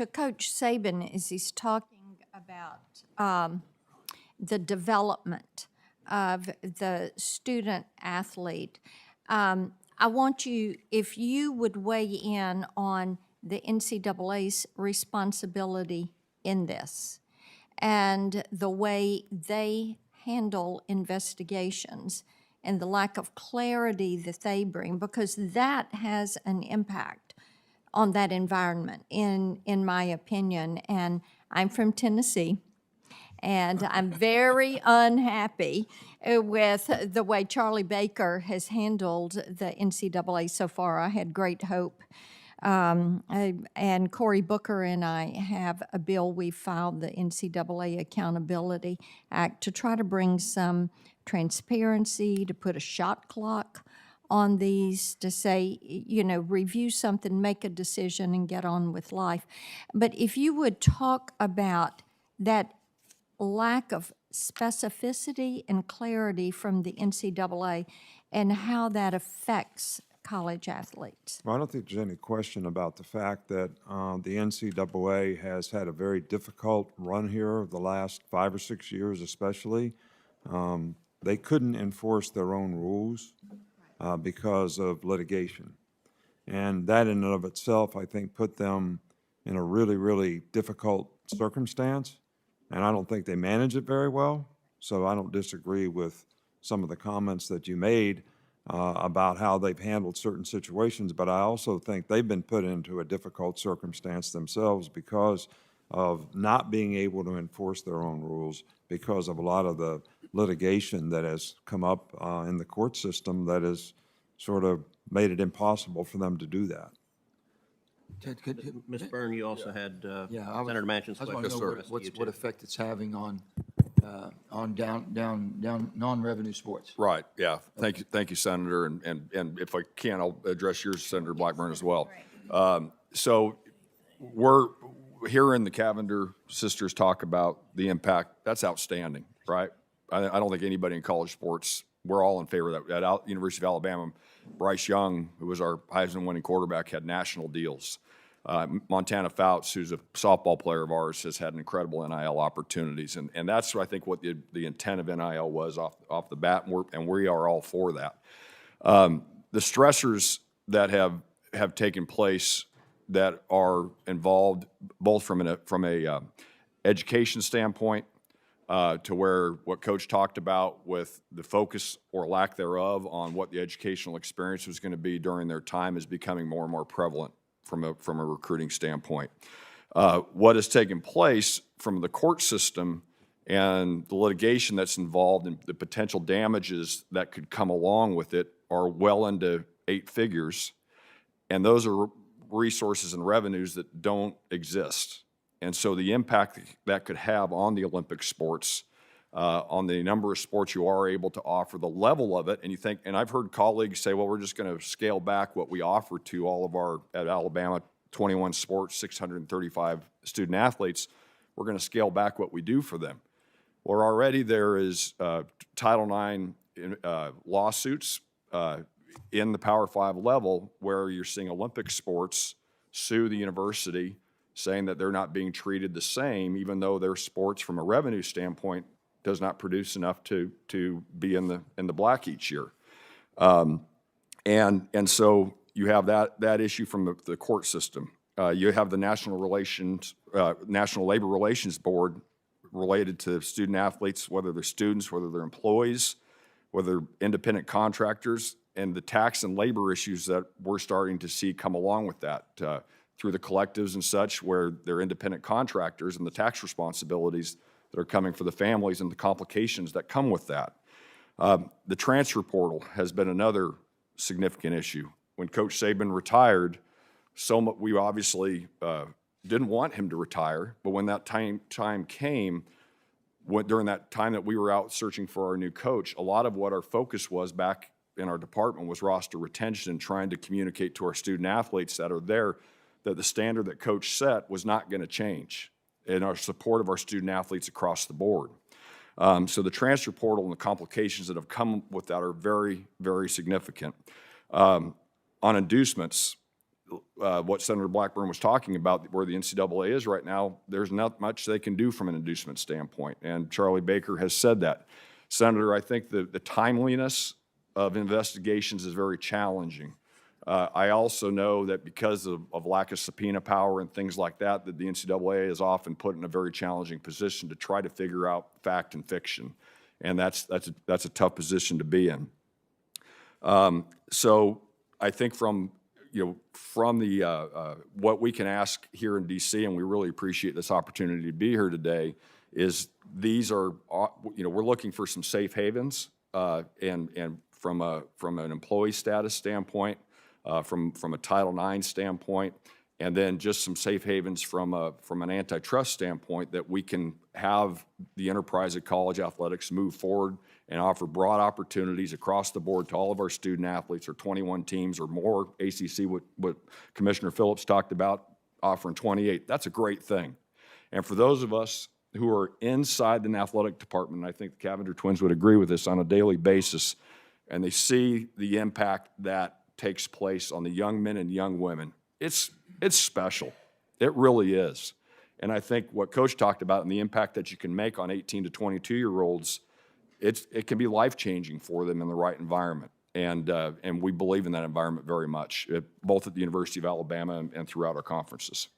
to Coach Saban as he's talking about the development of the student athlete. I want you, if you would weigh in on the NCAA's responsibility in this and the way they handle investigations and the lack of clarity that they bring, because that has an impact on that environment, in my opinion. And I'm from Tennessee, and I'm very unhappy with the way Charlie Baker has handled the NCAA so far. I had great hope. And Cory Booker and I have a bill we filed, the NCAA Accountability Act, to try to bring some transparency, to put a shot clock on these, to say, you know, review something, make a decision, and get on with life. But if you would talk about that lack of specificity and clarity from the NCAA and how that affects college athletes. Well, I don't think there's any question about the fact that the NCAA has had a very difficult run here the last 5 or 6 years especially. They couldn't enforce their own rules because of litigation. And that in and of itself, I think, put them in a really, really difficult circumstance. And I don't think they manage it very well. So I don't disagree with some of the comments that you made about how they've handled certain situations, but I also think they've been put into a difficult circumstance themselves because of not being able to enforce their own rules, because of a lot of the litigation that has come up in the court system that has sort of made it impossible for them to do that. Ms. Byrne, you also had Senator Manchin's question. I was wondering what effect it's having on non-revenue sports. Right. Yeah. Thank you, Senator. And if I can, I'll address yours, Senator Blackburn, as well. So we're hearing the Cavinder sisters talk about the impact. That's outstanding, right? I don't think anybody in college sports, we're all in favor of that. At University of Alabama, Bryce Young, who was our Heisman-winning quarterback, had national deals. Montana Fouts, who's a softball player of ours, has had incredible NIL opportunities, and that's I think what the intent of NIL was off the bat, and we are all for that. The stressors that have taken place that are involved both from a education standpoint to where what Coach talked about with the focus or lack thereof on what the educational experience was going to be during their time is becoming more and more prevalent from a recruiting standpoint. What has taken place from the court system and the litigation that's involved and the potential damages that could come along with it are well into 8 figures, and those are resources and revenues that don't exist. And so the impact that could have on the Olympic sports, on the number of sports you are able to offer, the level of it, and you think, and I've heard colleagues say, well, we're just going to scale back what we offer to all of our, at Alabama, 21 sports, 635 student athletes, we're going to scale back what we do for them. Well, already there is Title IX lawsuits in the Power 5 level where you're seeing Olympic sports sue the university saying that they're not being treated the same, even though their sports from a revenue standpoint does not produce enough to be in the black each year. And so you have that issue from the court system. You have the National Labor Relations Board related to student athletes, whether they're students, whether they're employees, whether they're independent contractors, and the tax and labor issues that we're starting to see come along with that through the collectives and such, where they're independent contractors, and the tax responsibilities that are coming for the families and the complications that come with that. The transfer portal has been another significant issue. When Coach Saban retired, we obviously didn't want him to retire, but when that time came, during that time that we were out searching for our new coach, a lot of what our focus was back in our department was roster retention and trying to communicate to our student athletes that are there that the standard that Coach set was not going to change in our support of our student athletes across the board. So the transfer portal and the complications that have come with that are very, very significant. On inducements, what Senator Blackburn was talking about, where the NCAA is right now, there's not much they can do from an inducement standpoint. And Charlie Baker has said that. Senator, I think the timeliness of investigations is very challenging. I also know that because of lack of subpoena power and things like that, that the NCAA is often put in a very challenging position to try to figure out fact and fiction. And that's a tough position to be in. So I think from the what we can ask here in DC, and we really appreciate this opportunity to be here today, is these are, we're looking for some safe havens, and from an employee status standpoint, from a Title IX standpoint, and then just some safe havens from an antitrust standpoint, that we can have the enterprise of college athletics move forward and offer broad opportunities across the board to all of our student athletes, or 21 teams or more. ACC, what Commissioner Phillips talked about, offering 28. That's a great thing. And for those of us who are inside the athletic department, I think the Cavinder twins would agree with this, on a daily basis, and they see the impact that takes place on the young men and young women, it's special. It really is. And I think what Coach talked about and the impact that you can make on 18 to 22-year-olds, it can be life-changing for them in the right environment. And we believe in that environment very much, both at the University of Alabama and throughout our conferences.